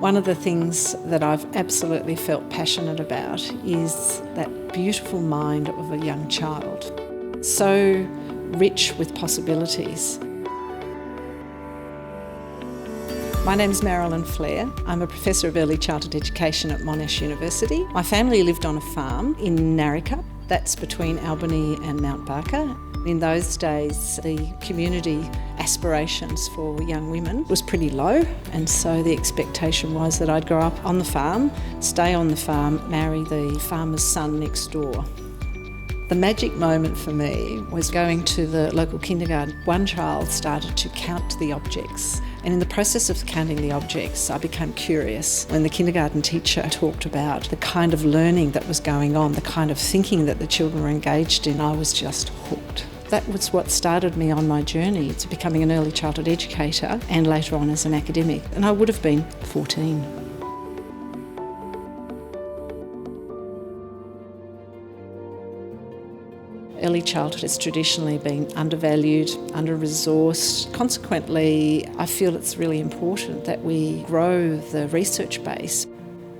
One of the things that I've absolutely felt passionate about is that beautiful mind of a young child, so rich with possibilities. My name's Marilyn Fleer. I'm a Professor of Early Childhood Education at Monash University. My family lived on a farm in Narrikup, that's between Albany and Mount Barker. In those days, the community aspirations for young women was pretty low, and so the expectation was that I'd grow up on the farm, stay on the farm, marry the farmer's son next door. The magic moment for me was going to the local kindergarten. One child started to count the objects, and in the process of counting the objects, I became curious. When the kindergarten teacher talked about the kind of learning that was going on, the kind of thinking that the children were engaged in, I was just hooked. That was what started me on my journey to becoming an early childhood educator and later on as an academic. And I would have been 14. Early childhood has traditionally been undervalued, under-resourced. Consequently, I feel it's really important that we grow the research base.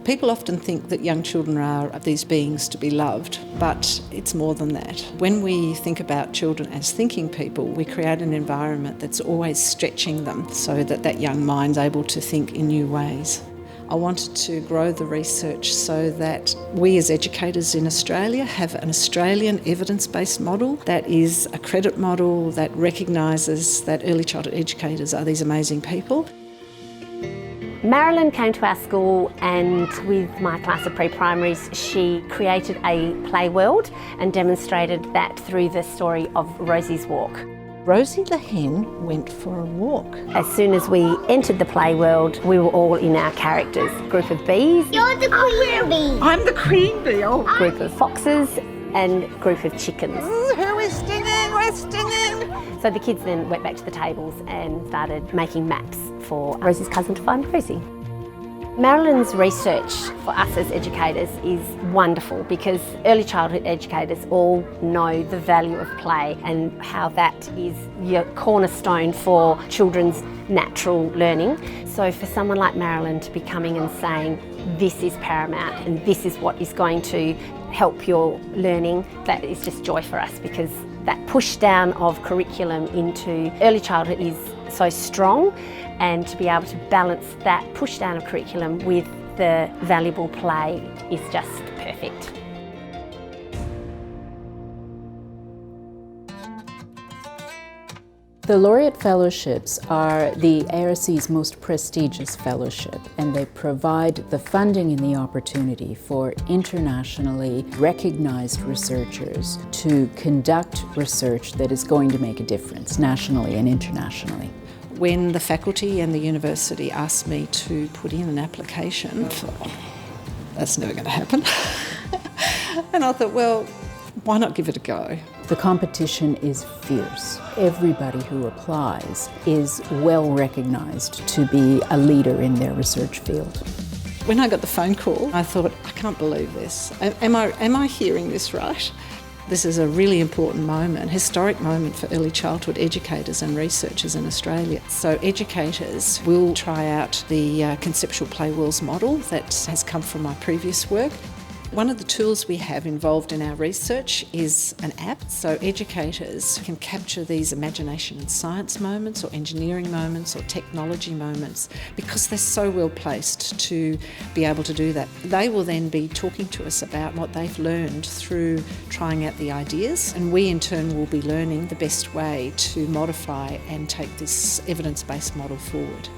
People often think that young children are these beings to be loved, but it's more than that. When we think about children as thinking people, we create an environment that's always stretching them so that that young mind's able to think in new ways. I wanted to grow the research so that we as educators in Australia have an Australian evidence-based model that is a credit model that recognises that early childhood educators are these amazing people. Marilyn came to our school, and with my class of pre-primaries, she created a play world and demonstrated that through the story of Rosie's Walk. Rosie the hen went for a walk. As soon as we entered the play world, we were all in our characters. Group of bees. You're the queen bee. I'm the queen bee. Oh. Group of foxes and group of chickens. Who is stinging? We're stinging. So the kids then went back to the tables and started making maps for Rosie's cousin to find Rosie. Marilyn's research for us as educators is wonderful because early childhood educators all know the value of play and how that is your cornerstone for children's natural learning. So for someone like Marilyn to be coming and saying, this is paramount and this is what is going to help your learning, that is just joy for us, because that push down of curriculum into early childhood is so strong, and to be able to balance that push down of curriculum with the valuable play is just perfect. The Laureate Fellowships are the ARC's most prestigious fellowship, and they provide the funding and the opportunity for internationally recognized researchers to conduct research that is going to make a difference nationally and internationally. When the faculty and the university asked me to put in an application, I thought, that's never going to happen. And I thought, well, why not give it a go? The competition is fierce. Everybody who applies is well recognized to be a leader in their research field. When I got the phone call, I thought, I can't believe this. Am I hearing this right? This is a really important moment, historic moment for early childhood educators and researchers in Australia. So educators will try out the conceptual play worlds model that has come from my previous work. One of the tools we have involved in our research is an app, so educators can capture these imagination and science moments or engineering moments or technology moments because they're so well placed to be able to do that. They will then be talking to us about what they've learned through trying out the ideas, and we in turn will be learning the best way to modify and take this evidence-based model forward.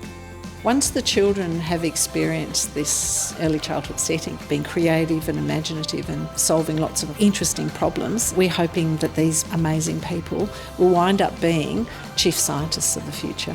Once the children have experienced this early childhood setting, being creative and imaginative and solving lots of interesting problems, we're hoping that these amazing people will wind up being chief scientists of the future.